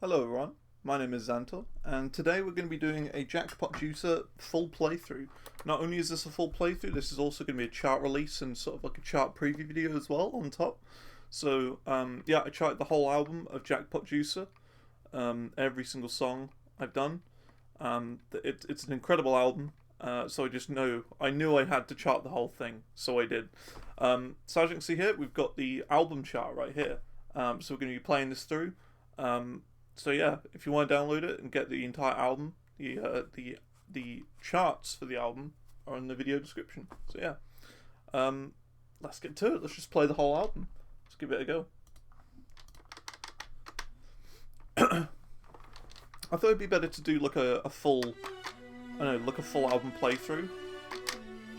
Hello everyone, my name is Zantor, and today we're going to be doing a Jackpot Juicer full playthrough. Not only is this a full playthrough, this is also going to be a chart release and sort of like a chart preview video as well on top. So yeah, I charted the whole album of Jackpot Juicer, every single song I've done. It's an incredible album, so I knew I had to chart the whole thing, so I did. So as you can see here, we've got the album chart right here. So we're going to be playing this through. So yeah, if you want to download it and get the entire album, the charts for the album are in the video description. So yeah, let's get to it. Let's just play the whole album. Let's give it a go. I thought it'd be better to do like a full, full album playthrough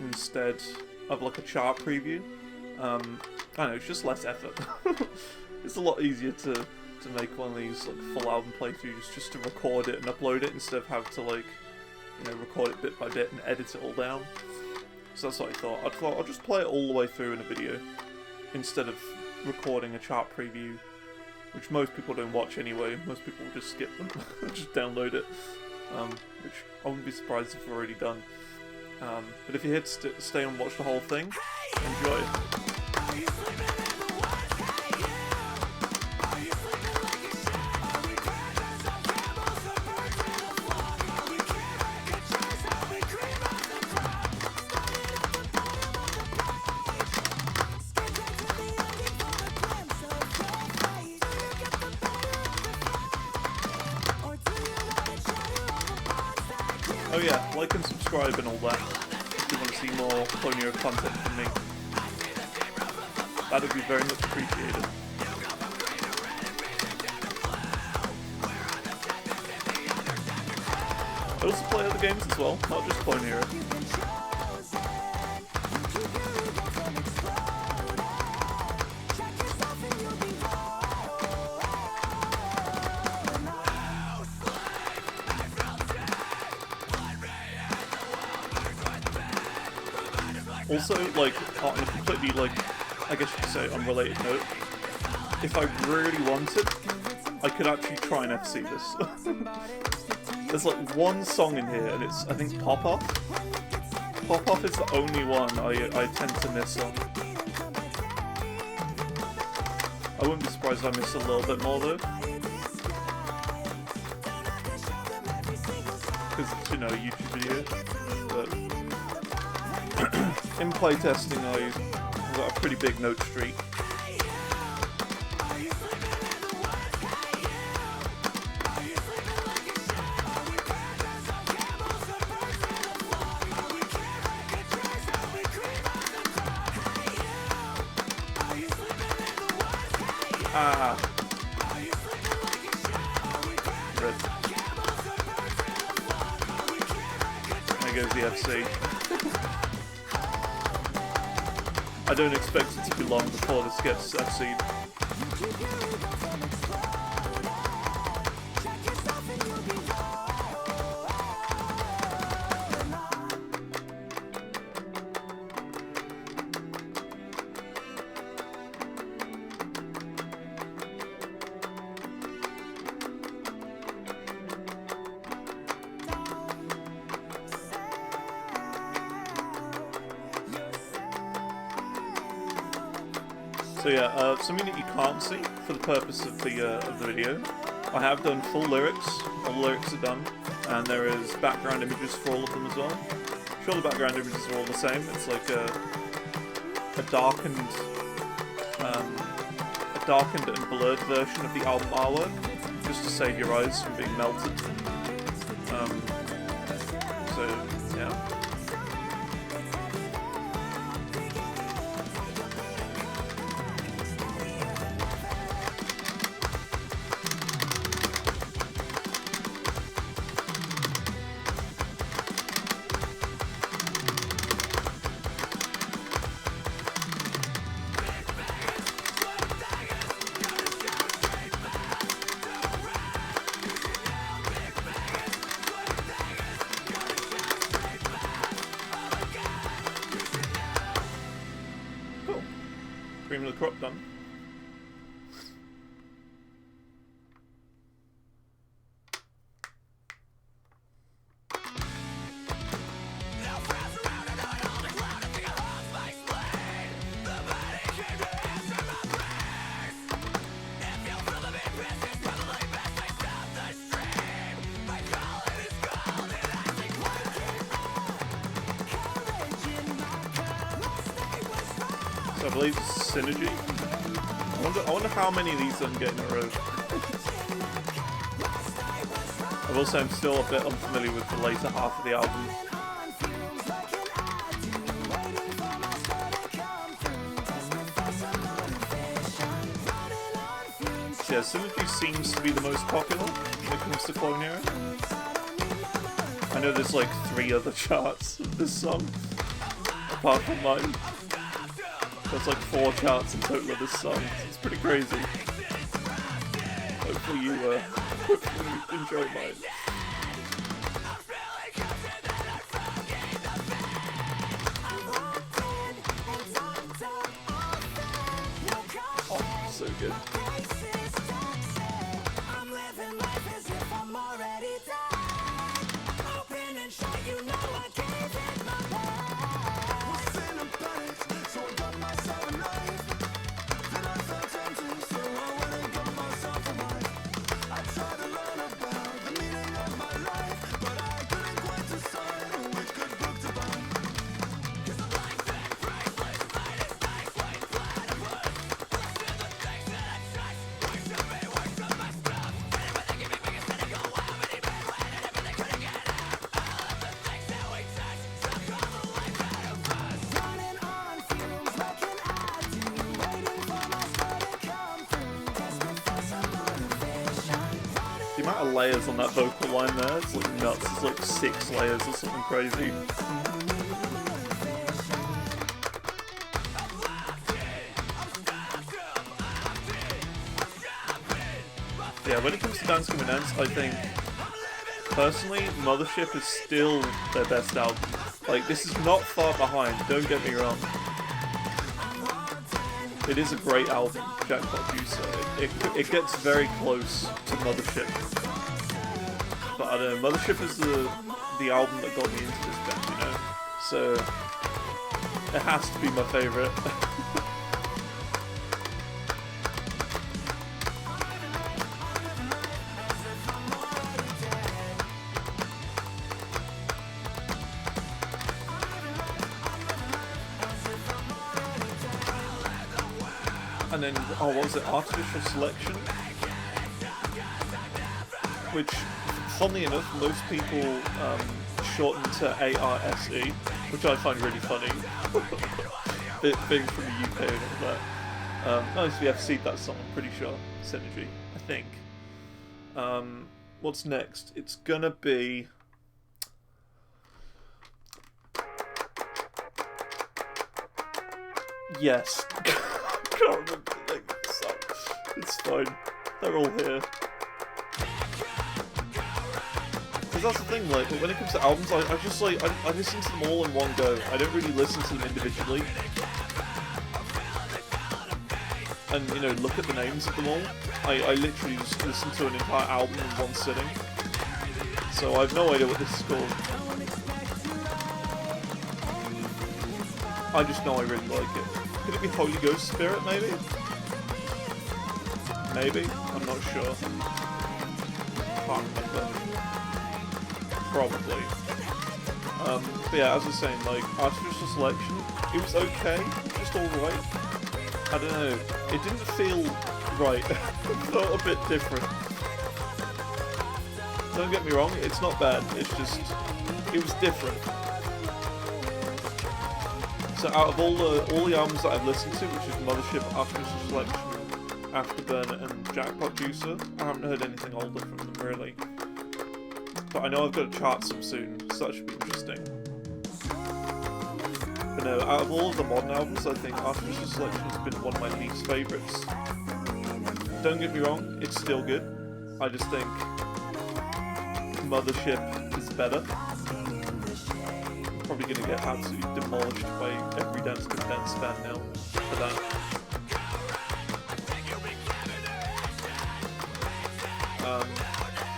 instead of like a chart preview. I don't know, it's just less effort. It's a lot easier to make one of these like full album playthroughs just to record it and upload it instead of have to record it bit by bit and edit it all down. So that's what I thought. I thought I'll just play it all the way through in a video instead of recording a chart preview, which most people don't watch anyway. Most people will just skip them, just download it, which I wouldn't be surprised if I've already done. But if you're here to stay and watch the whole thing, enjoy it. Oh yeah, like and subscribe and all that if you want to see more Clone content from me. That would be very much appreciated. I also play other games as well, not just Clone Hero. Also, on a completely, I guess you could say unrelated note, if I really wanted, I could actually try and FC this. There's one song in here, and it's, I think, Pop Off. Pop Off is the only one I tend to miss on. I wouldn't be surprised if I miss a little bit more, though. Because it's, a YouTube video. But in playtesting, I've got a pretty big note streak. Red. There goes the FC. I don't expect it to be long before this gets FC'd. So yeah, something that you can't see for the purpose of the video, I have done full lyrics. All the lyrics are done, and there is background images for all of them as well. I'm sure the background images are all the same. It's like a darkened and blurred version of the album artwork, just to save your eyes from being melted. So yeah. Cream of the crop done. believe it's Synergy. I wonder how many of these I'm getting in a row. I will say I'm still a bit unfamiliar with the later half of the album. Yeah, Synergy seems to be the most popular when it comes to Clone Era. I know there's like 3 other charts of this song, apart from mine. There's like 4 charts in total of this song. It's pretty crazy. Hopefully you enjoy mine. Oh, so good. The amount of layers on that vocal line there, it's like nuts. It's like 6 layers or something crazy. Yeah, when it comes to Dance Gavin Dance, I think, personally, Mothership is still their best album. Like, this is not far behind, don't get me wrong. It is a great album, Jackpot Juicer. It gets very close to Mothership. But I don't know, Mothership is the album that got me into this band, you know? So, it has to be my favourite. And then, oh, what was it? Artificial Selection? Which, funnily enough, most people shorten to ARSE, which I find really funny. Being from the UK and all that. Nice we have seen that song, I'm pretty sure. Synergy, I think. What's next? It's gonna be... Yes. I can't remember the name of the song. It's fine. They're all here. Because that's the thing, like, when it comes to albums, I just, like, I listen to them all in one go. I don't really listen to them individually. And, you know, look at the names of them all. I literally just listen to an entire album in one sitting. So I have no idea what this is called. I just know I really like it. Could it be Holy Ghost Spirit, maybe? Maybe? I'm not sure. Can't remember. Probably. But yeah, as I was saying, like, Artificial Selection, it was okay, just alright. I don't know, it didn't feel right. It felt a bit different. Don't get me wrong, it's not bad, it's just, it was different. So out of all the albums that I've listened to, which is Mothership, Artificial Selection, Afterburner and Jackpot Juicer, I haven't heard anything older from them really. But I know I've got to chart some soon, so that should be interesting. But no, out of all of the modern albums, I think Artificial Selection has been one of my least favourites. Don't get me wrong, it's still good. I just think Mothership is better. Probably going to get absolutely demolished by every Dance Gavin Dance fan now for that.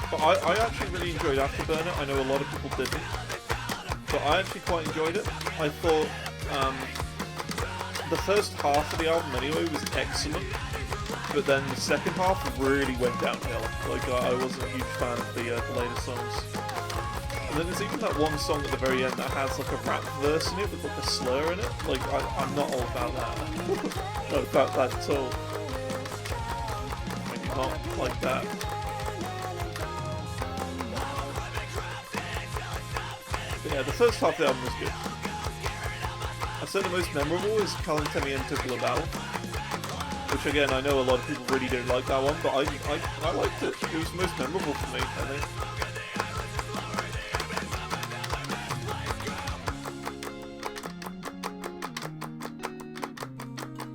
But I actually really enjoyed Afterburner. I know a lot of people didn't, but I actually quite enjoyed it. I thought the first half of the album anyway was excellent, but then the second half really went downhill. Like I wasn't a huge fan of the later songs. And then there's even that one song at the very end that has like a rap verse in it with like a slur in it. Like, I'm not all about that. Not about that at all. I do not like that. But yeah, the first half of the album was good. I'd say the most memorable is Calentemi and Global. Which again, I know a lot of people really don't like that one, but I liked it. It was the most memorable for me, I think.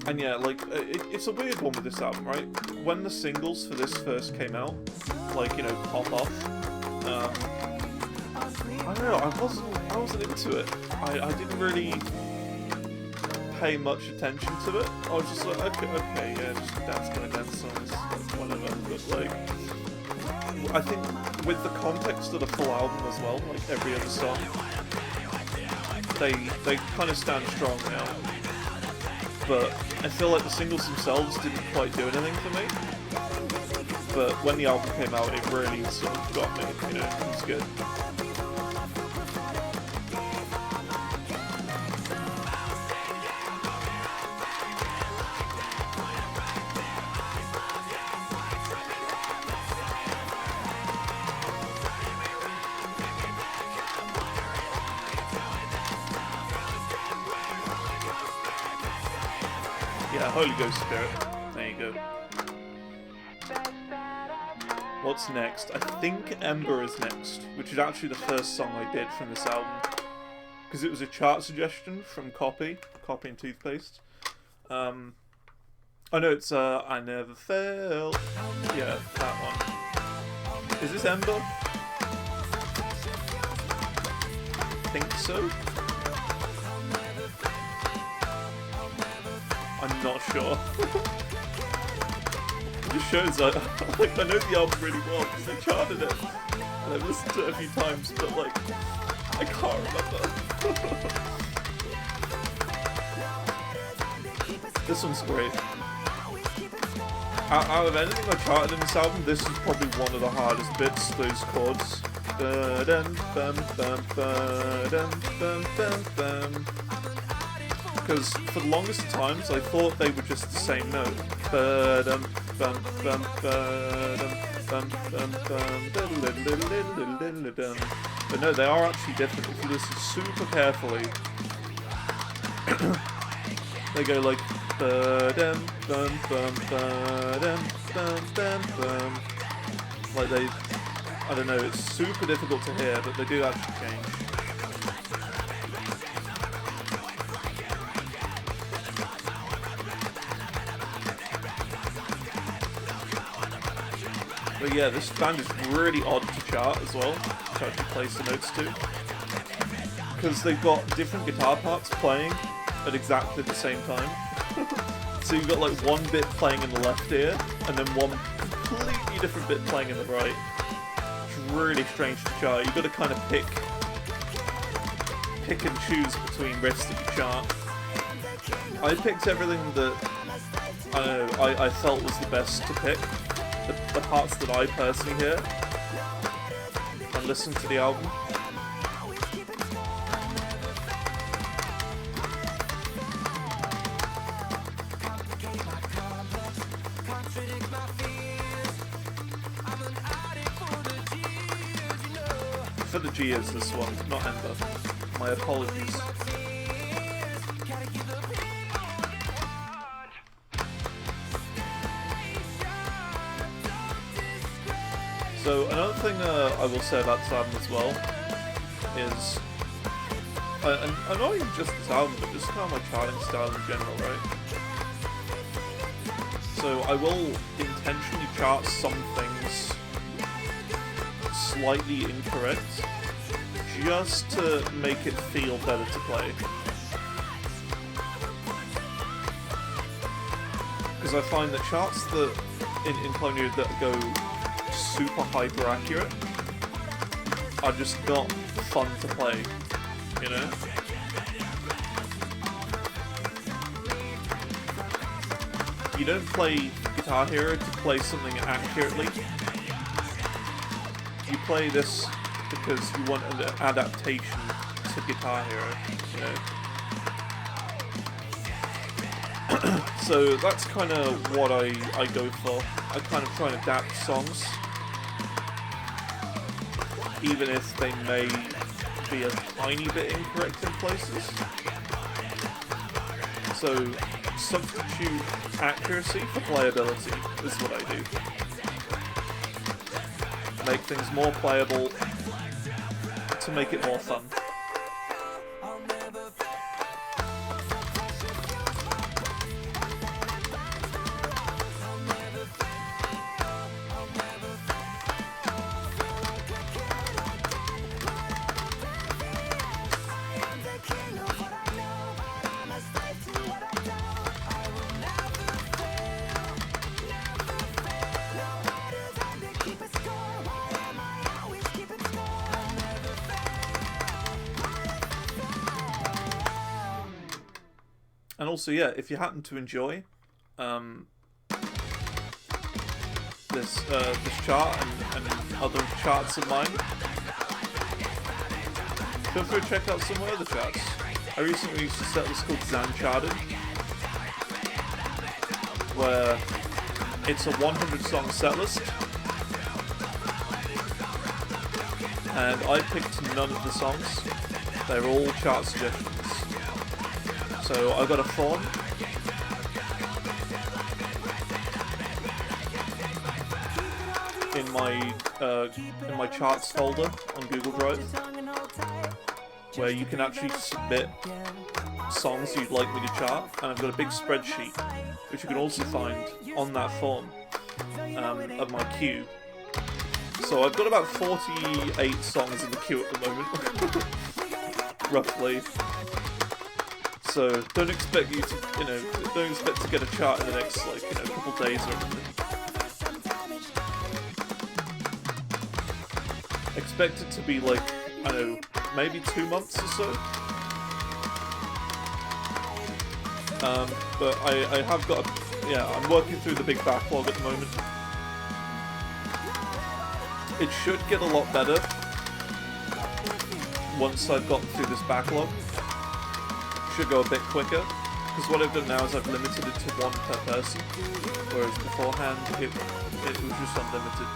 And yeah, like, it's a weird one with this album, right? When the singles for this first came out, like, you know, Pop Off, I don't know, I wasn't into it. I didn't really pay much attention to it. I was just like, okay, yeah, just Dance Gavin Dance songs, like, whatever. But like, I think with the context of the full album as well, like every other song, they kind of stand strong now. But I feel like the singles themselves didn't quite do anything for me. But when the album came out, it really sort of got me, you know, it was good. Yeah, Holy Ghost Spirit. There you go. What's next? I think Ember is next, which is actually the first song I did from this album. Because it was a chart suggestion from Copy and Toothpaste. Oh no, it's I Never Fail. Yeah, that one. Is this Ember? I think so. I'm not sure. It just shows that, like, I know the album really well because I charted it and I've listened to it a few times, but like, I can't remember. This one's great. Out of anything I charted in this album, this is probably one of the hardest bits, those chords. Because for the longest times I thought they were just the same note. But no, they are actually different if you listen super carefully. They go like like they, I don't know, it's super difficult to hear, but they do actually change. But yeah, this band is really odd to chart as well, to actually place the notes to. Because they've got different guitar parts playing at exactly the same time. So you've got like one bit playing in the left ear, and then one completely different bit playing in the right. It's really strange to chart. You've got to kind of pick and choose between riffs that you chart. I picked everything that, I don't know, I felt was the best to pick. The parts that I personally hear and listen to the album. For the G is this one, not Ember. My apologies. So another thing I will say about this album as well is, and not even just this album, but just kind of my charting style in general, right? So I will intentionally chart some things slightly incorrect, just to make it feel better to play. Because I find that charts that in Pioneer that go super hyper accurate are just not fun to play, you know? You don't play Guitar Hero to play something accurately. You play this because you want an adaptation to Guitar Hero, you know. So that's kind of what I go for. I kind of try and adapt songs, even if they may be a tiny bit incorrect in places. So substitute accuracy for playability is what I do. Make things more playable to make it more fun. And also, yeah, if you happen to enjoy this chart and other charts of mine, feel free to check out some of my other charts. I recently used a set list called Zantor, where it's a 100-song set list, and I picked none of the songs. They're all chart suggestions. So I got a form in my charts folder on Google Drive, where you can actually submit songs you'd like me to chart, and I've got a big spreadsheet which you can also find on that form of my queue. So I've got about 48 songs in the queue at the moment, roughly. So don't expect you to, don't expect to get a chart in the next, couple days or anything. Expect it to be like, I don't know, maybe 2 months or so. But I have got, I'm working through the big backlog at the moment. It should get a lot better once I've gotten through this backlog. Should go a bit quicker, because what I've done now is I've limited it to 1 per person, whereas beforehand it was just unlimited,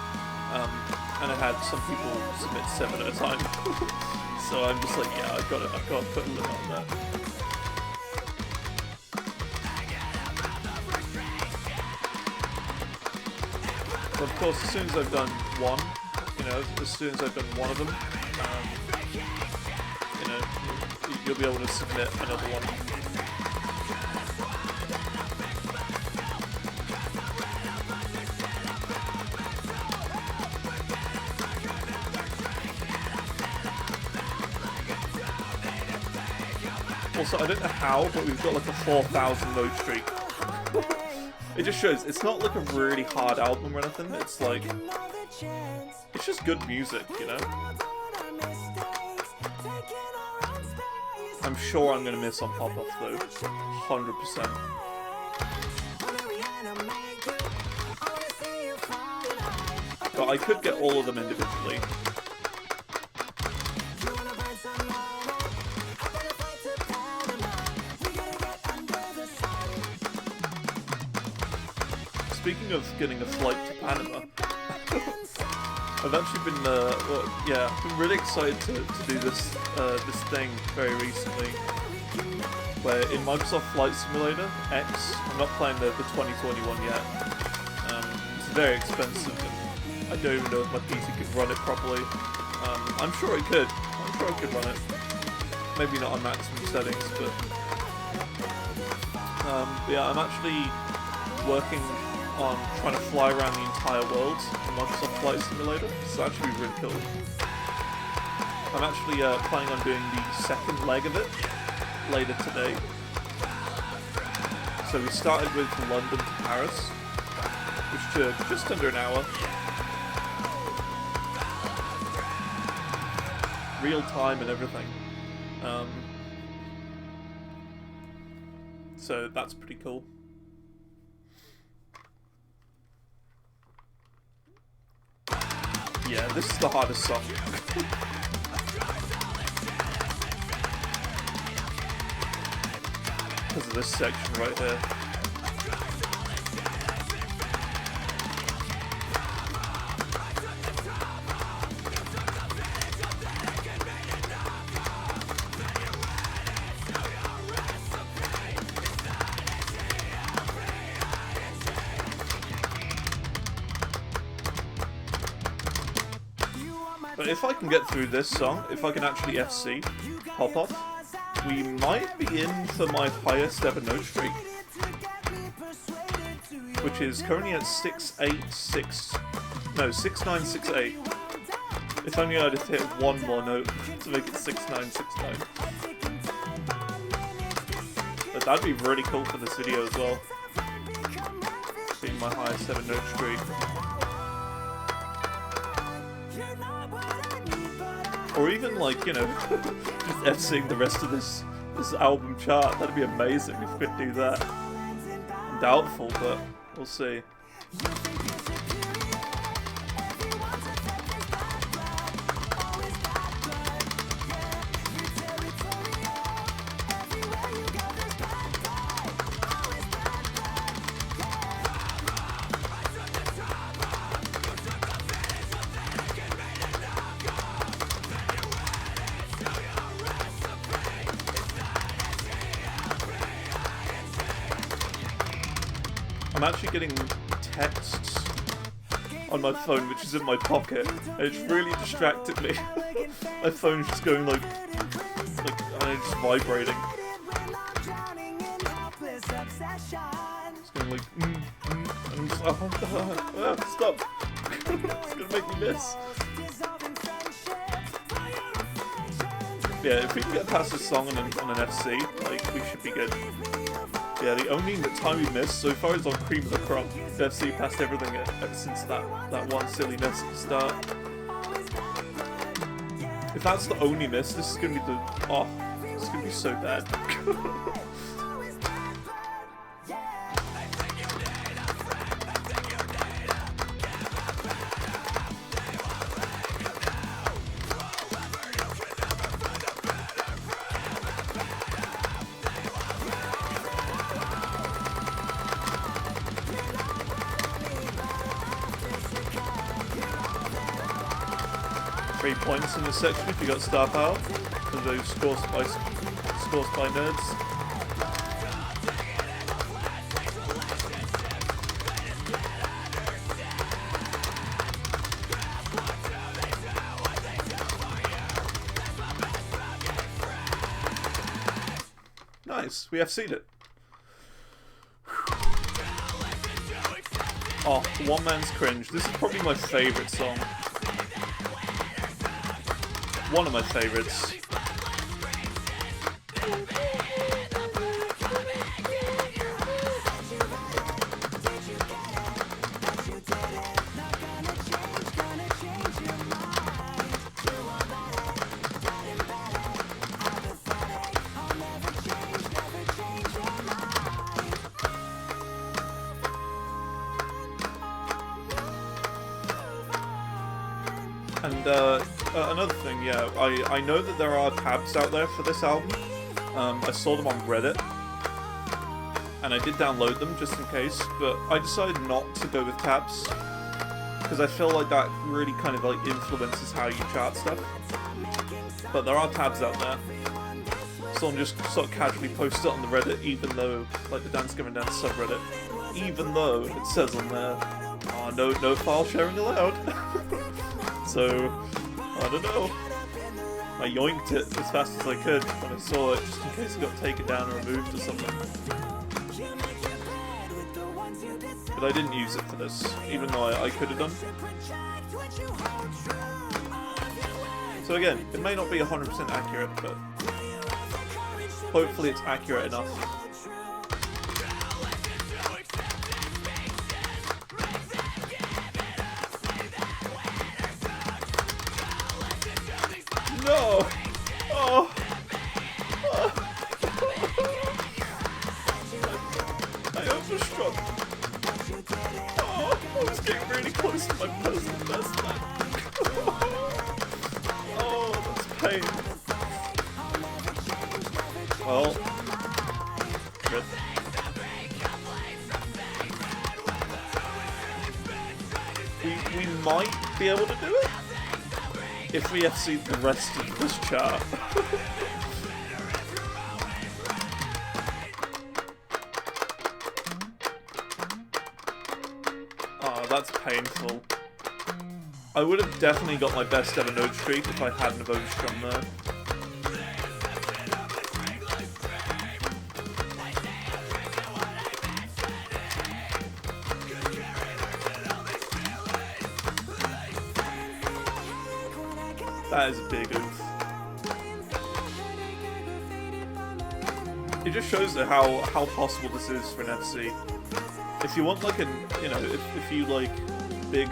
and I had some people submit 7 at a time. So I'm just like, yeah, I've got to put a limit on that. But of course, as soon as I've done one, as soon as I've done one of them, you'll be able to submit another one. Also, I don't know how, but we've got like a 4,000 vote streak. It just shows it's not like a really hard album or anything. It's like, it's just good music, I'm sure I'm going to miss on pop-off though, 100%. But I could get all of them individually. Speaking of getting a flight to Panama, I've actually been, I've been really excited to do this thing very recently, where in Microsoft Flight Simulator X, I'm not playing the 2021 yet, it's very expensive and I don't even know if my PC could run it properly. I'm sure it could, run it, maybe not on maximum settings, but yeah, I'm actually working on trying to fly around the entire world in Microsoft Flight Simulator. It's actually really cool. I'm actually planning on doing the second leg of it later today. So we started with London to Paris, which took just under an hour. Real time and everything. So that's pretty cool. Yeah, this is the hardest song. Because of this section right here. But if I can get through this song, if I can actually FC, pop off, we might be in for my highest ever note streak. Which is currently at 6968. If only I'd have hit one more note to make it 6969. But that'd be really cool for this video as well. Being my highest ever note streak. Or even like, you know, just FCing the rest of this album chart. That'd be amazing if we could do that. I'm doubtful, but we'll see. I'm actually getting texts on my phone, which is in my pocket, and it's really distracted me. My phone's just going like it's just vibrating. It's going like, and I'm just, stop! It's gonna make me miss. Yeah, if we can get past this song on an FC, like, we should be good. Yeah, the only time we missed so far is on Cream of the Crop. The FC passed everything since that one silliness at the start. If that's the only miss, this is gonna be this is gonna be so bad. 3 points in this section if you got star power for those scores by nerds. Nice, we FC'd it. Oh, One Man's Cringe. This is probably my favourite song. One of my favourites. And another thing, yeah, I know that there are tabs out there for this album. I saw them on Reddit, and I did download them just in case, but I decided not to go with tabs, because I feel like that really kind of like influences how you chart stuff. But there are tabs out there, so I'm just sort of casually post it on the Reddit, even though, like the Dance Gavin Dance subreddit, even though it says on there, oh, no file sharing allowed. So, I don't know. I yoinked it as fast as I could when I saw it, just in case it got taken down or removed or something. But I didn't use it for this, even though I could have done. So again, it may not be 100% accurate, but hopefully it's accurate enough. No! Oh! I overstruck. Oh, I was getting really close to my personal best, man. we might be able to do it if we FC the rest of this chart. Oh, that's painful. I would have definitely got my best ever note streak if I hadn't have overstrung there. That is a big oof. It just shows how possible this is for an FC. If you want like an, you know, if you like big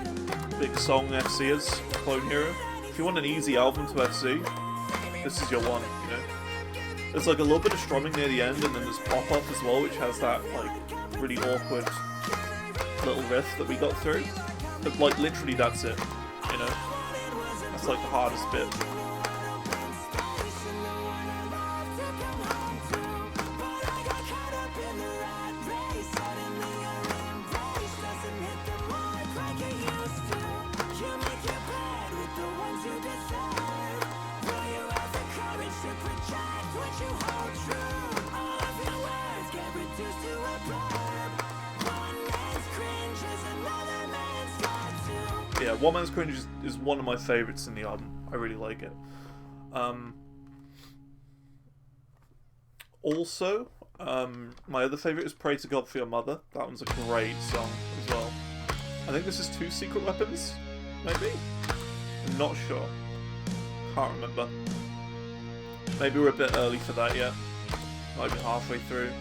song FCers, Clone Hero, if you want an easy album to FC, this is your one, you know. There's like a little bit of strumming near the end, and then there's pop-up as well, which has that like really awkward little riff that we got through. But like literally that's it, you know. That's like the hardest bit. Yeah, One Man's Cringe is one of my favourites in the album. I really like it. Also, my other favourite is Pray to God for Your Mother. That one's a great song as well. I think this is 2 Secret Weapons, maybe? I'm not sure. Can't remember. Maybe we're a bit early for that yet. Might be halfway through.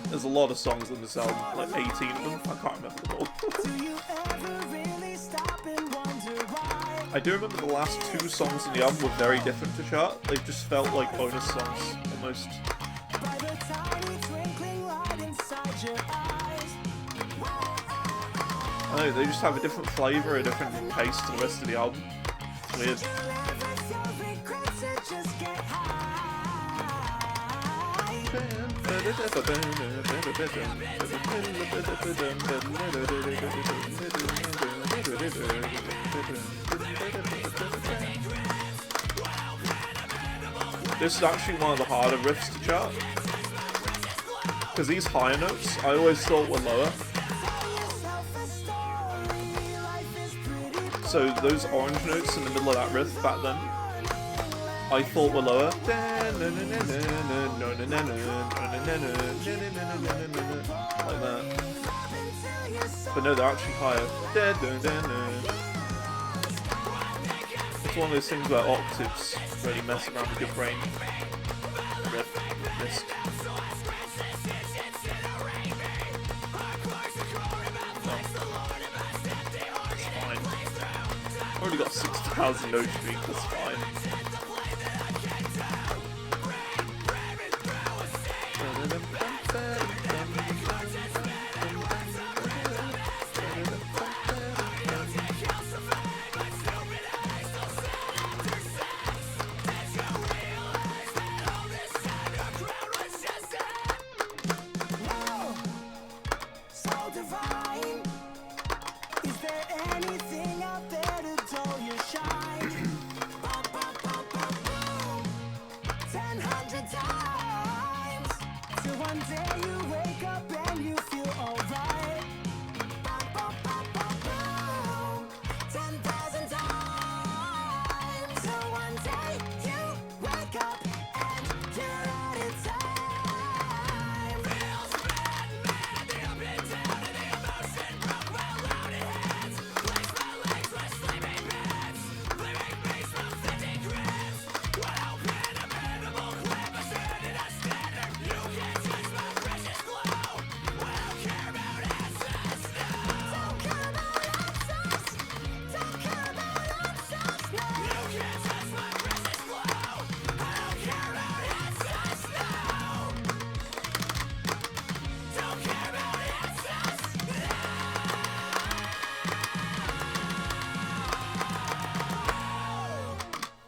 There's a lot of songs on this album, like 18 of them. I can't remember them all. I do remember the last 2 songs in the album were very different to chart. They just felt like bonus songs, almost. I don't know, they just have a different flavour, a different taste to the rest of the album. It's weird. This is actually one of the harder riffs to chart. Because these higher notes, I always thought were lower. So those orange notes in the middle of that riff back then, I thought were lower. Like that. But no, they're actually higher. It's one of those things where octaves really mess around with your brain. Riff, missed. It's fine. I've already got 6,000 note streak, that's fine.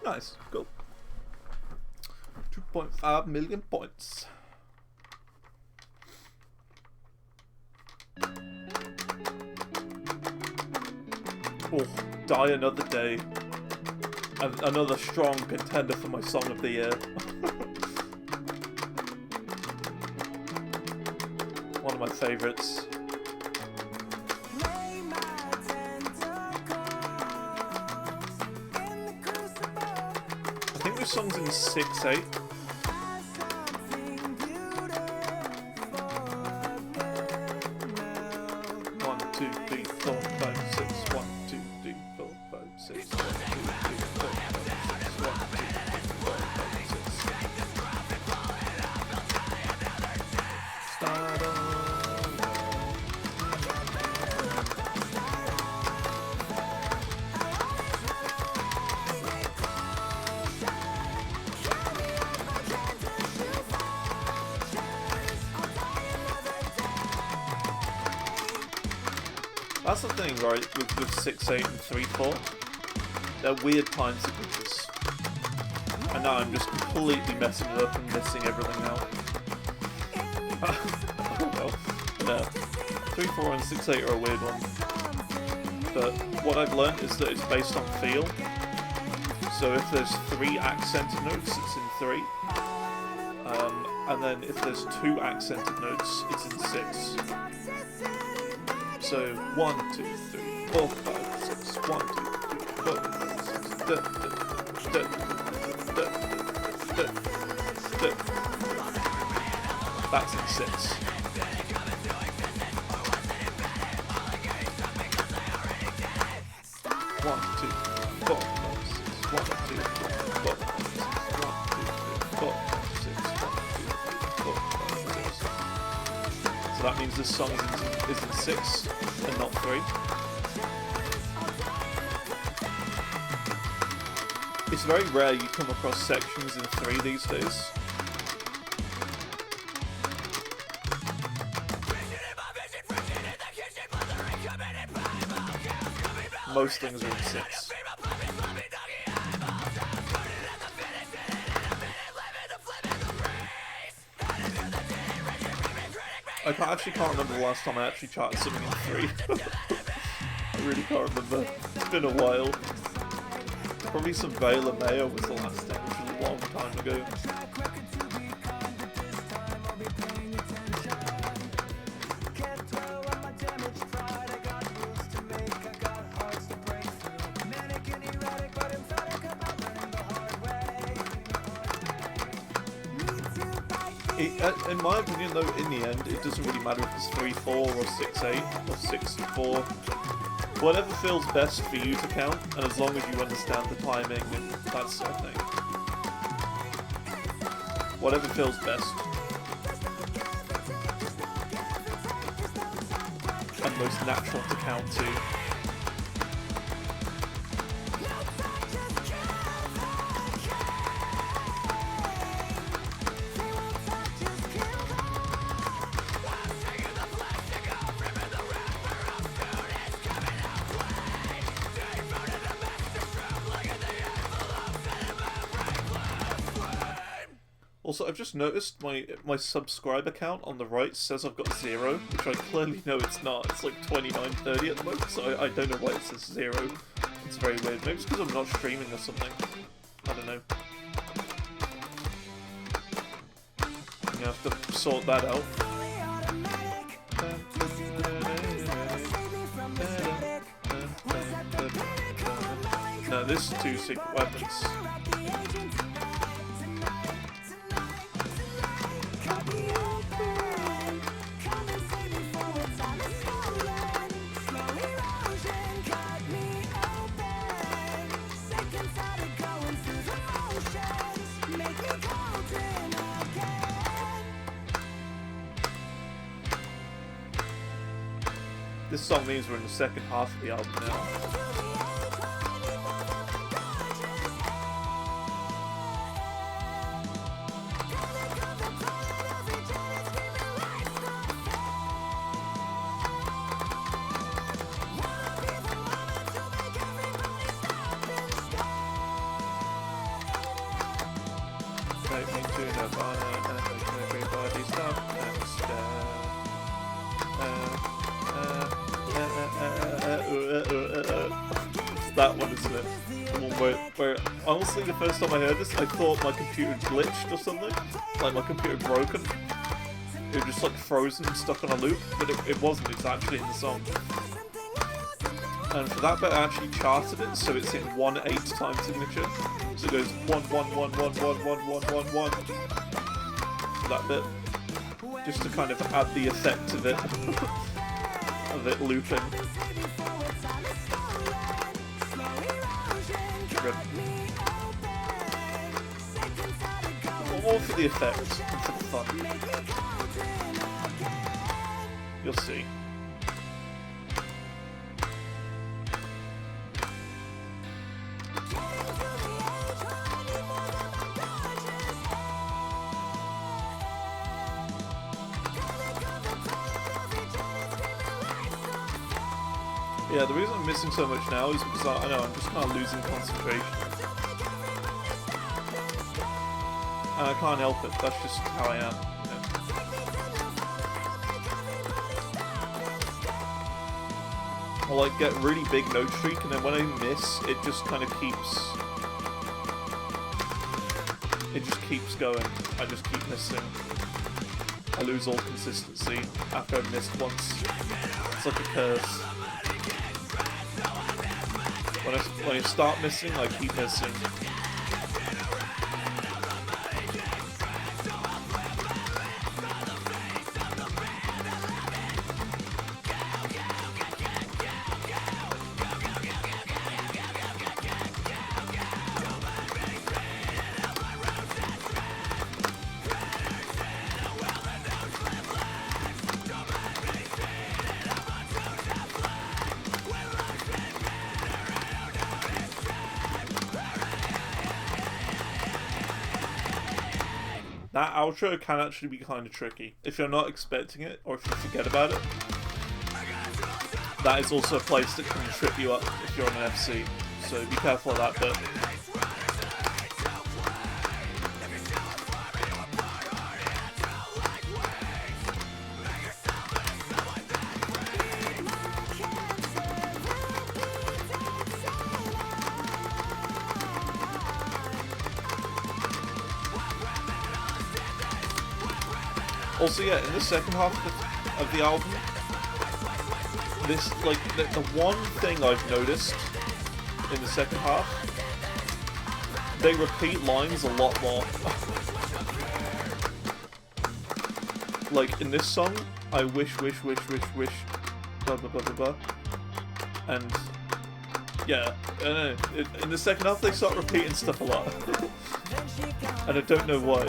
Nice, cool. 2.5 million points. Oh, Die Another Day. Another strong contender for my Song of the Year. One of my favourites. I think this song's in 6/8. 1, 2, 3, 4, 5, 6. 1, 2, 3, 4, 5, 6. 1, 2, 3, 4, 5, 6. 1, 2, 3, 4, 5, 6. Start on. That's the thing, right, with 6/8 and 3/4. They're weird time sequences. And now I'm just completely messing it up and missing everything out. Oh well. Yeah. 3/4 and 6/8 are a weird one. But what I've learned is that it's based on feel. So if there's 3 accented notes, it's in 3. And then if there's 2 accented notes, it's in 6. So 1, 2, 3, 4, 5, 6. 1, 2, 3, 4, 5, 6. That's in 6. One, two, 4, 5, 6. 1, 2, 3, 4, 5, 6. 1, 2, 3, 4, 5, 6. 1, 2, 3, 4, 5, 6. So that means this song is in 6 and not 3. It's very rare you come across sections in 3 these days. Most things are in 6. I actually can't remember the last time I actually charted something in 3. I really can't remember. It's been a while. Probably some Veil of Mayo was the last thing, which was a long time ago. In my opinion though, in the end, it doesn't really matter if it's 3/4 or 6/8 or 6/4. Whatever feels best for you to count, and as long as you understand the timing and that sort of thing. Whatever feels best. And most natural to count to. Also, I've just noticed my subscriber count on the right says I've got 0, which I clearly know it's not. It's like 2930 at the moment, so I don't know why it says 0. It's very weird. Maybe it's because I'm not streaming or something. I don't know. You have to sort that out. No, this is 2 secret weapons. This song means we're in the second half of the album now. Take me to Nirvana and make everybody stop and stare. that one, isn't it? The one where honestly, the first time I heard this, I thought my computer glitched or something. Like my computer broken. It was just like frozen and stuck on a loop, but it wasn't. It's actually in the song. And for that bit, I actually charted it, so it's in 1/8 time signature. So it goes 1 1 1 1 1 1 1 1 1. That bit, just to kind of add the effect of it, of it looping. All for the effect and for the fun. You'll see. Yeah, the reason I'm missing so much now is because I know I'm just kind of losing concentration. And I can't help it, that's just how I am. I'll like get really big note streak, and then when I miss, it just kind of keeps... It just keeps going. I just keep missing. I lose all consistency after I've missed once. It's like a curse. When I start missing, I keep missing. That outro can actually be kind of tricky. If you're not expecting it, or if you forget about it, that is also a place that can trip you up if you're on an FC. So be careful of that bit. Also, yeah, in the second half of the album, this, like, the one thing I've noticed in the second half, they repeat lines a lot more. Like, in this song, I wish, blah, blah, blah, blah, blah. And, yeah, I don't know, in the second half they start repeating stuff a lot. And I don't know why.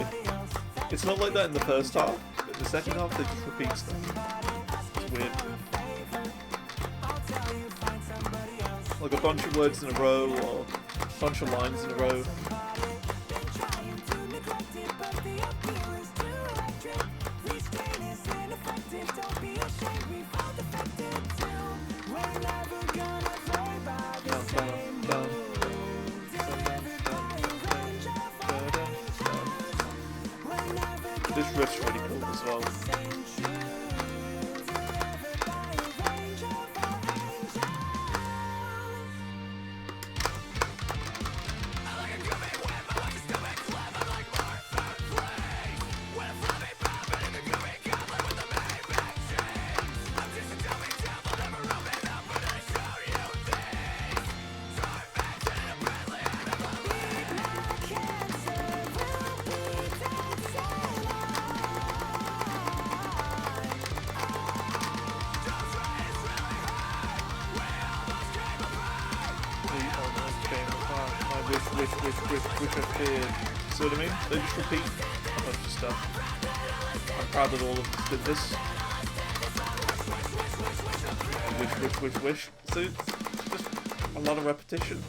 It's not like that in the first half. The second half, they just repeat stuff. It's weird. Like a bunch of words in a row, or a bunch of lines in a row. This riff's really cool as well. Wish I feared. See what I mean? They just repeat a bunch of stuff. I'm proud that all of us did this. Wish. So it's just a lot of repetition.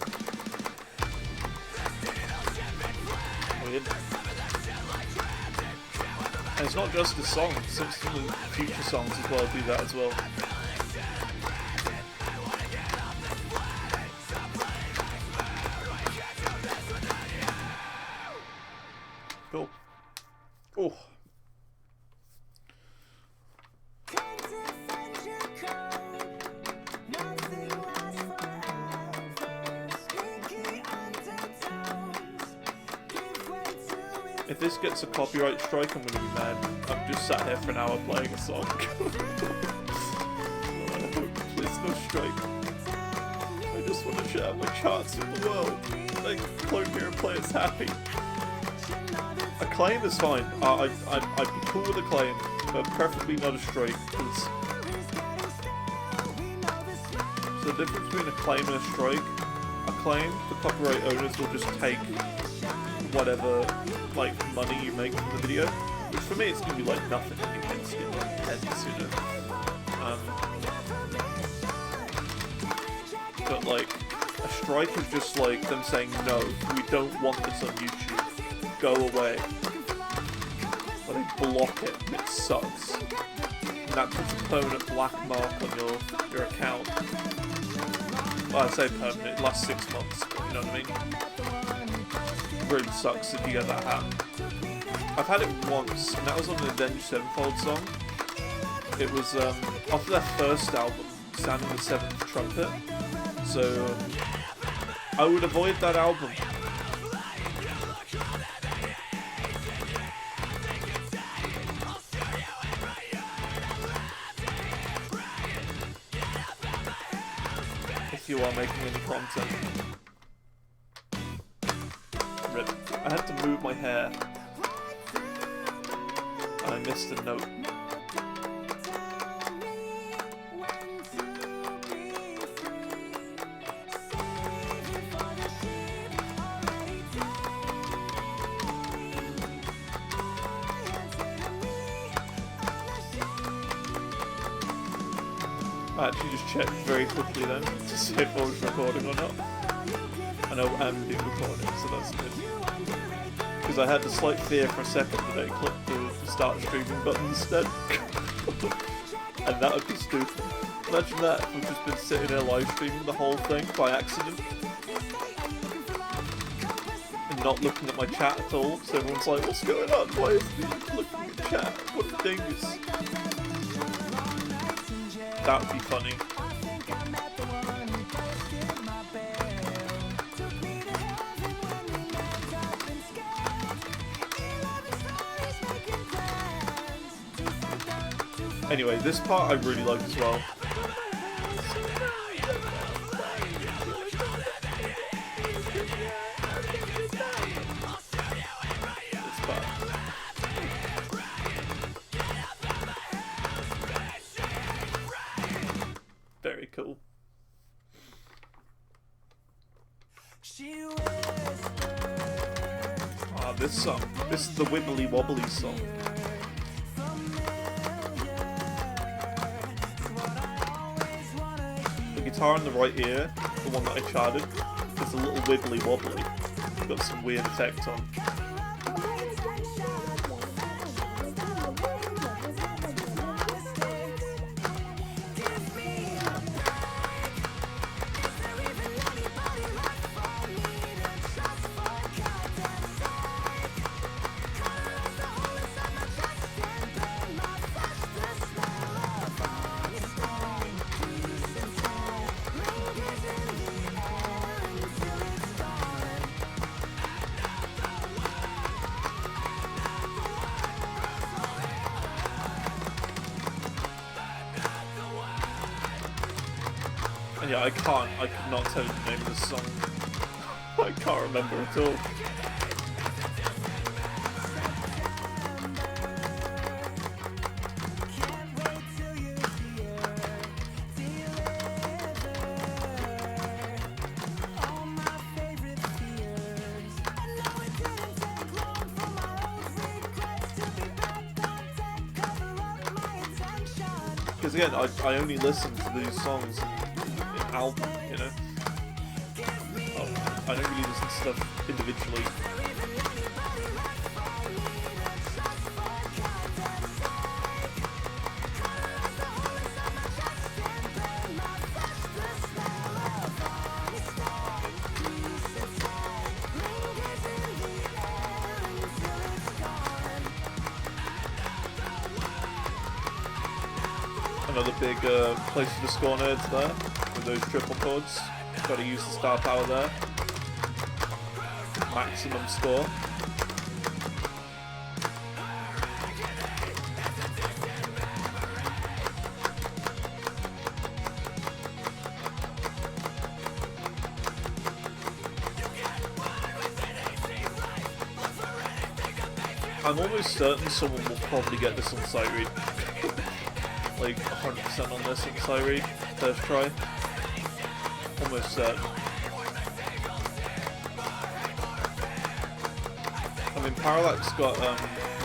Weird. And it's not just this song, some of the future songs as well do that as well. Cool. Oh. If this gets a copyright strike, I'm gonna be mad. I've just sat here for an hour playing a song. Please no strike. I just want to share my charts in the world. Make Clone Hero players happy. Acclaim is fine. I'd be cool with Acclaim, but preferably not a strike. Cause so the difference between Acclaim and a strike, Acclaim, the copyright owners will just take whatever like money you make from the video, which for me it's gonna be like nothing. It's gonna be like pence, you know. But like a strike is just like them saying no, we don't want this on YouTube. Go away. But they block it. It sucks. And that puts a permanent black mark on your account. Well, I say permanent. It lasts 6 months. But you know what I mean? It really sucks if you get that happen. I've had it once, and that was on the Avenged Sevenfold song. It was after their first album, Sounding the Seventh Trumpet. So I would avoid that album. If you are making any content. Rip. I had to move my hair. And I missed a note. I actually just checked very quickly then to see if I was recording or not. I know I am being recording, so that's good. Because I had a slight fear for a second that I clicked the start streaming button instead. And that would be stupid. Imagine that if I've just been sitting there live streaming the whole thing by accident. And not looking at my chat at all, so everyone's like, what's going on? Why is he looking at chat? What a dingus. That would be funny. Anyway, this part I really like as well. This part. Very cool. Ah, this song. This is the Wibbly Wobbly song. The guitar in the right ear, the one that I charted, is a little wibbly wobbly. It's got some weird effect on. And yeah, I could not tell you the name of this song. I can't remember at all. Because again, I only listen to these songs in album, you know? I don't really listen to stuff individually. Another big place for the score nerds there, with those triple chords. Got to use the star power there. Maximum score. I'm almost certain someone will probably get this on sight read. Like 100% on this on sight read, first try. Almost certain. I mean, Parallax got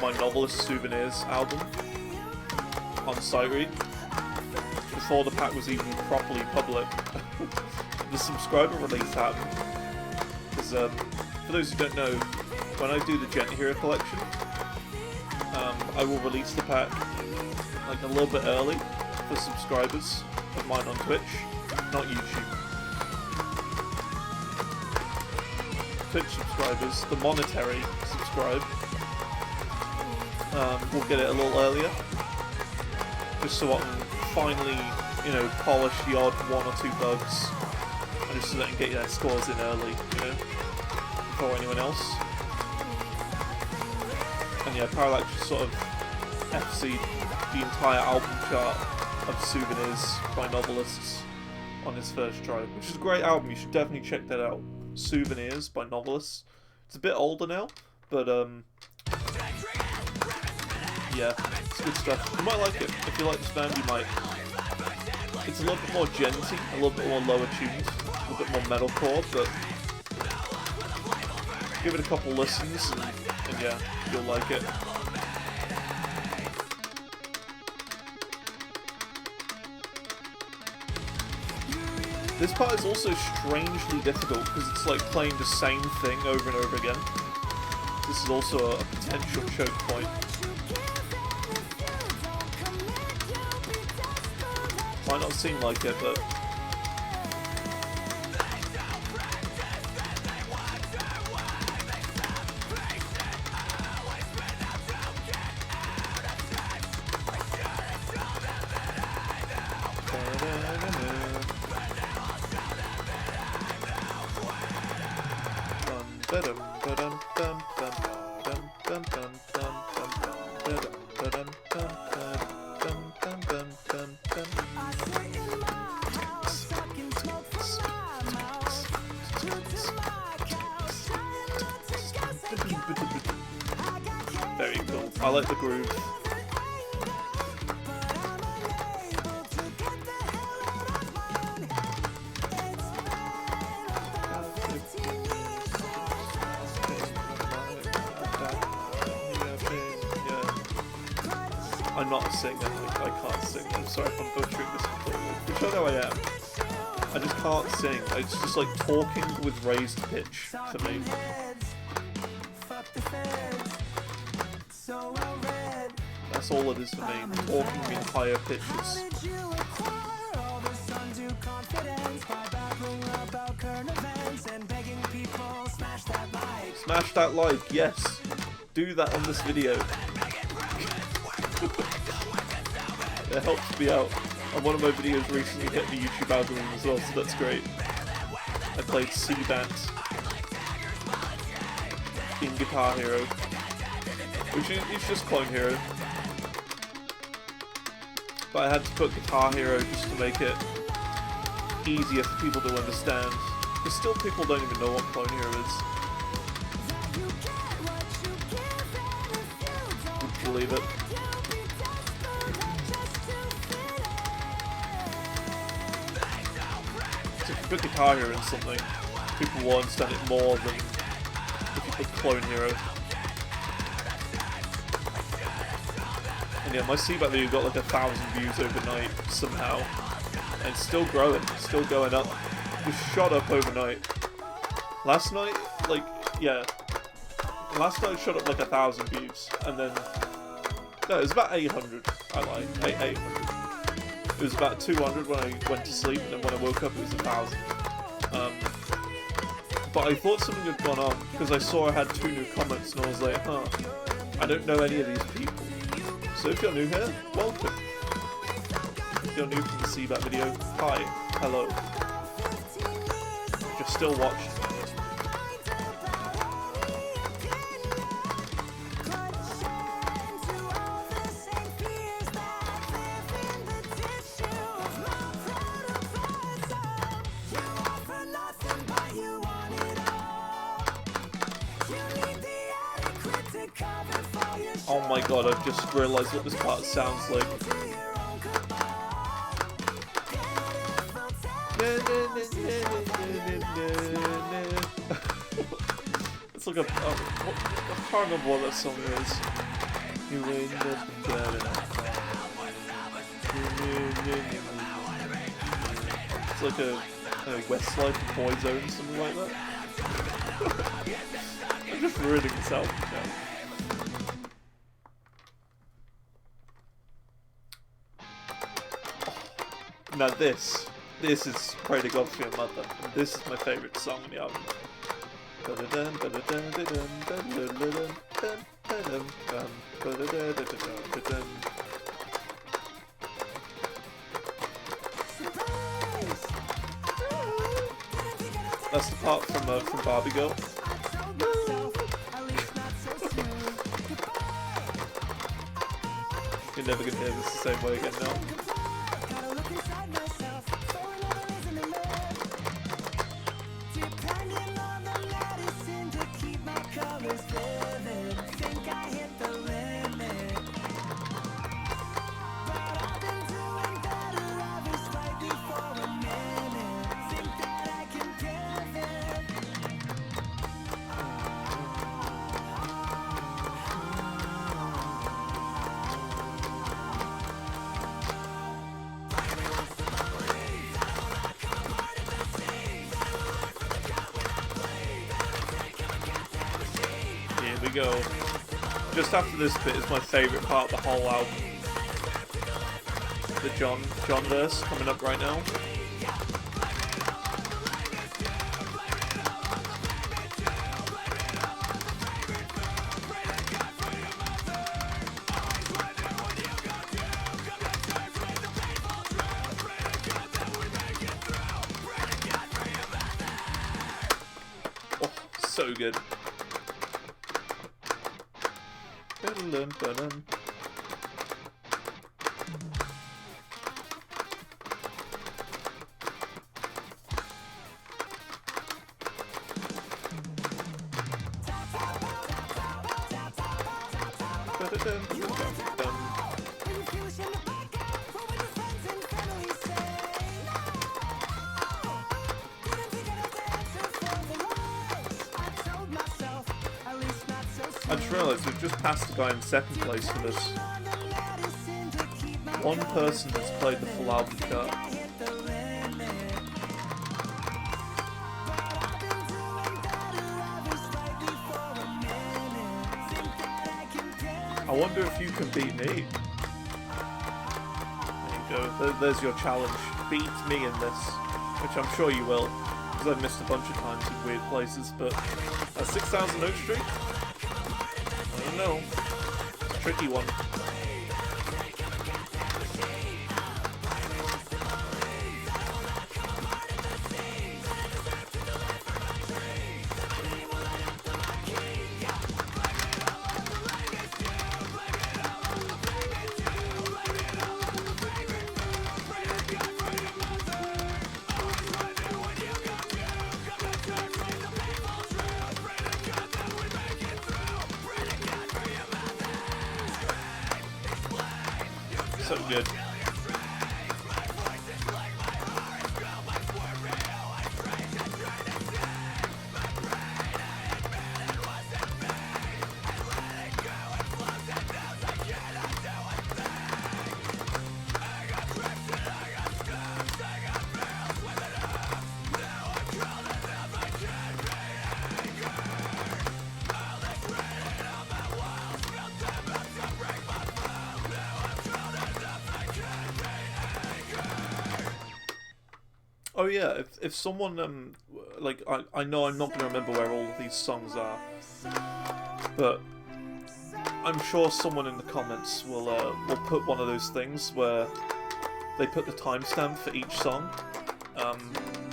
my Novelist Souvenirs album on sight read before the pack was even properly public. The subscriber release happened. Because for those who don't know, when I do the Gent Hero collection, I will release the pack like a little bit early for subscribers of mine on Twitch, not YouTube. Twitch subscribers, the monetary subscribe, will get it a little earlier, just so I can finally, you know, polish the odd 1 or 2 bugs, and just so they can get their scores in early, you know, before anyone else. And yeah, Parallax just sort of FC'd the entire album chart of Souvenirs by Novelists on his first try, which is a great album. You should definitely check that out. Souvenirs by Novelists. It's a bit older now, but yeah, it's good stuff. You might like it. If you like this band, you might. It's a little bit more genty, a little bit more lower tuned, a little bit more metalcore, but give it a couple listens and yeah, you'll like it. This part is also strangely difficult because it's like playing the same thing over and over again. This is also a potential choke point. Might not seem like it, but very cool. I like the groove. I'm not a singer, I can't sing. I'm sorry if I'm butchering this completely, which I know I am. I just can't sing. It's just like talking with raised pitch for me. That's all it is for me, talking in higher pitches. Smash that like, yes! Do that on this video. It helps me out. And one of my videos recently hit the YouTube algorithm as well, so that's great. I played C Dance in Guitar Hero, which is just Clone Hero. But I had to put Guitar Hero just to make it easier for people to understand. Because still people don't even know what Clone Hero is. Would you believe it? So if you put Guitar Hero in something, people will understand it more than if you put Clone Hero. And yeah, my CBAT video got like 1,000 views overnight somehow. And it's still growing, it's still going up. Just shot up overnight. Last night, like, yeah. Last night shot up like 1,000 views. And then, no, it was about 800. I lied, 800. It was about 200 when I went to sleep, and then when I woke up it was 1,000. But I thought something had gone on, because I saw I had 2 new comments, and I was like, huh, I don't know any of these people. So if you're new here, welcome. If you're new from the CBAT video, hi, hello. If you're still watching. Oh my god, I've just realised what this part sounds like. It's like a... I can't remember what that song is. It's like a Westlife Boyzone, something like that. I'm just ruining this album now. Now this is Pray to God for Your Mother, and this is my favourite song on the album. That's the part from Barbie Girl. You're never gonna hear this the same way again now. Here we go. Just after this bit is my favourite part of the whole album. The John verse coming up right now. Oh, so good. I just realised we've just passed the guy in second place for this. One person has played the full album chart. I wonder if you can beat me. There you go. There's your challenge. Beat me in this. Which I'm sure you will. Because I've missed a bunch of times in weird places. But a 6,000 note streak? I don't know. It's a tricky one. So good. Oh yeah, if someone like I know I'm not gonna remember where all of these songs are, but I'm sure someone in the comments will put one of those things where they put the timestamp for each song.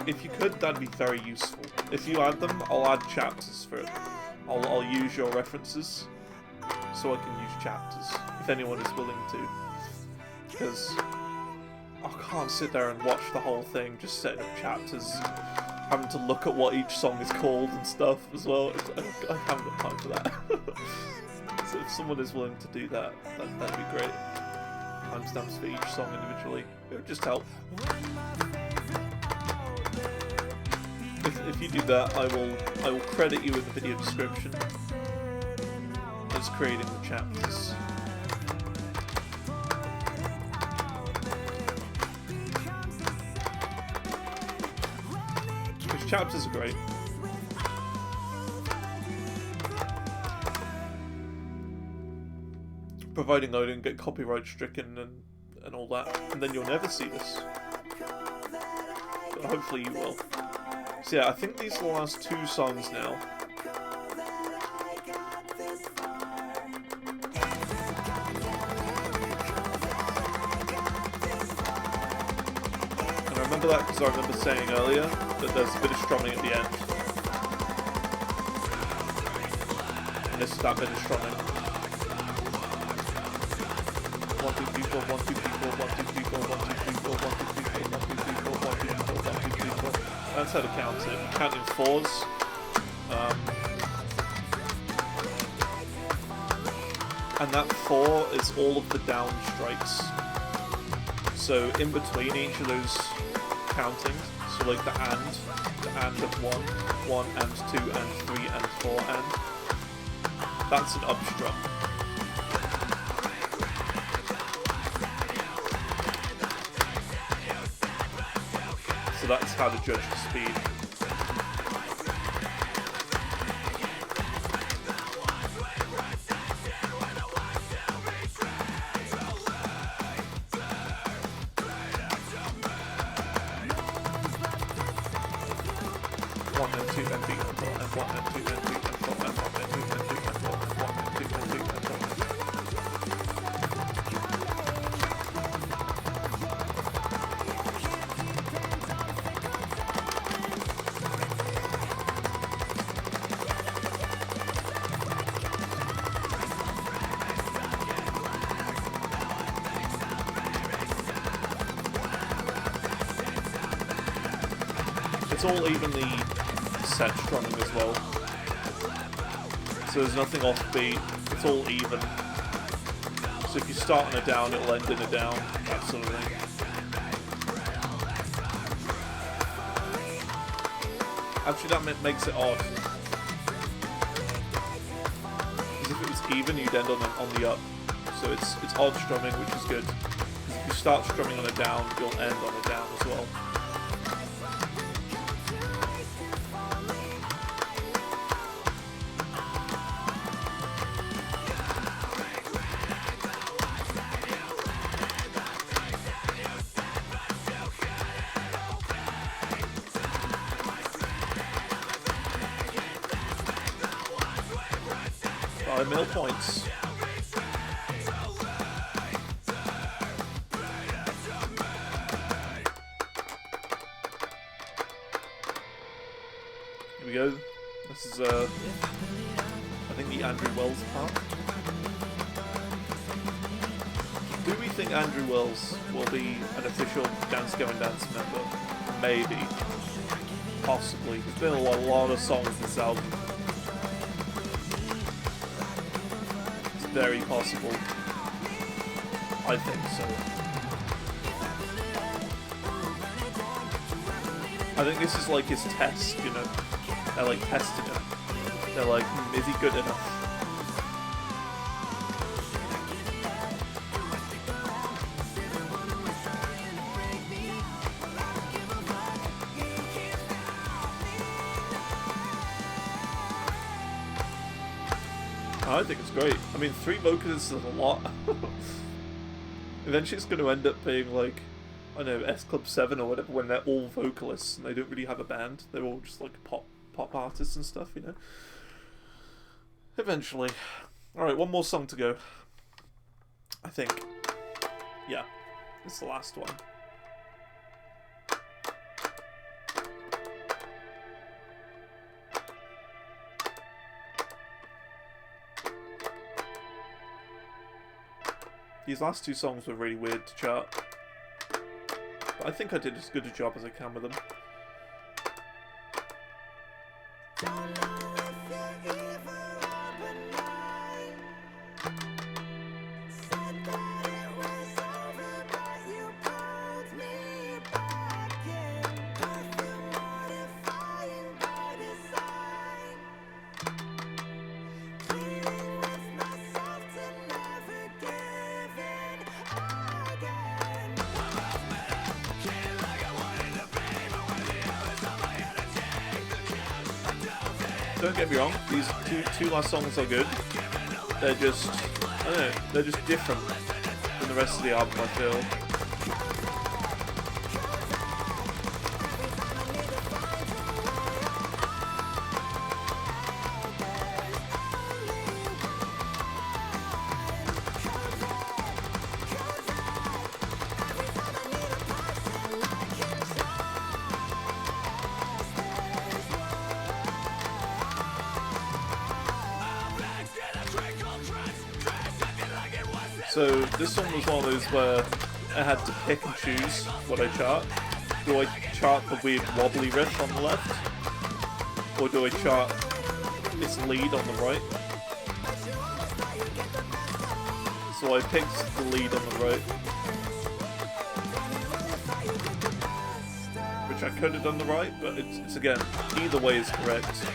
If you could, that'd be very useful. If you add them, I'll add chapters for it. I'll use your references so I can use chapters if anyone is willing to, because I can't sit there and watch the whole thing, just setting up chapters, having to look at what each song is called and stuff as well. I haven't got time for that. So if someone is willing to do that, that'd be great. Timestamps for each song individually. It would just help. If you do that, I will credit you in the video description as creating the chapters. Which chapters are great. Providing I don't get copyright stricken and all that, and then you'll never see this. But hopefully you will. So yeah, I think these are the last two songs now. And I remember that because I remember saying earlier that there's a bit of strumming at the end. And this is that bit of strumming. 1, 2, 3, 4, 1, 2, 3, 4, 1, 2, 3, 4, 1, 2, 3, 4, 1, 2, 3, 4, 1, 2, 3, 4, 1, 2, 3, 4, 1, 2, 3, 4. That's how to count it. You count in fours. And that 4 is all of the down strikes. So in between each of those countings, so like the and of 1, 1 and 2 and 3 and 4 and, that's an up strum. So that's how to judge the speed. One and 2 and 3 and 4 and 1 and 2 and 3 and 4 and 1 and 2 and 3 and 4 and 1 and 2 and 3 and 4. It's all evenly set strumming as well, so there's nothing offbeat, it's all even. So if you start on a down, it'll end in a down, that sort of thing. Actually that makes it odd, because if it was even you'd end on the up, so it's odd strumming, which is good. If you start strumming on a down, you'll end on a down as well. Middle points. Here we go. This is I think the Andrew Wells part. Do we think Andrew Wells will be an official Dance Gavin Dance member? Maybe. Possibly. There's been a lot of songs in this album. Very possible. I think so. I think this is like his test, you know? They're like testing him. They're like, is he good enough? I think it's great. I mean, 3 vocalists is a lot. Eventually it's going to end up being like, I don't know, S Club 7 or whatever, when they're all vocalists and they don't really have a band. They're all just like pop artists and stuff, you know? Eventually. Alright, one more song to go. I think. Yeah, it's the last one. These last 2 songs were really weird to chart, but I think I did as good a job as I can with them. don't get me wrong, these two last songs are good. They're just, I don't know, they're just different than the rest of the album, I feel. So this song was one of those where I had to pick and choose what I chart. Do I chart the weird wobbly riff on the left? Or do I chart its lead on the right? So I picked the lead on the right. Which I could have done the right, but it's again, either way is correct.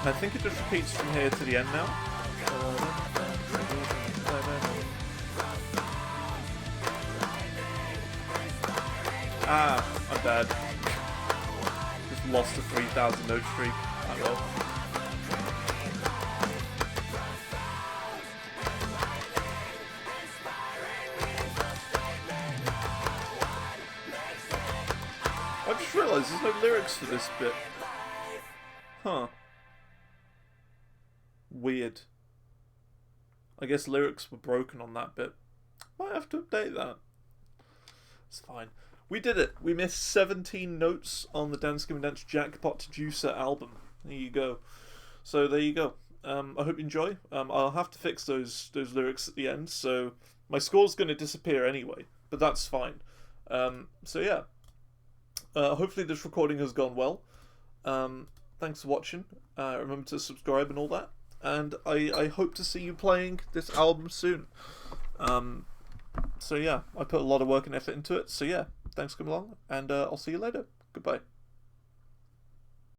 I think it just repeats from here to the end now. Ah, I'm bad. Just lost a 3,000 note streak. Oh well. I just realised there's no lyrics for this bit. Huh. Weird. I guess lyrics were broken on that bit. Might have to update that. It's fine. We did it. We missed 17 notes on the Dance Gavin Dance Jackpot Juicer album. There you go. So there you go. I hope you enjoy. I'll have to fix those lyrics at the end, so my score's going to disappear anyway, but that's fine. So yeah. Hopefully this recording has gone well. Thanks for watching. Remember to subscribe and all that. And I hope to see you playing this album soon. So yeah, I put a lot of work and effort into it. So yeah, thanks for coming along, and I'll see you later. Goodbye.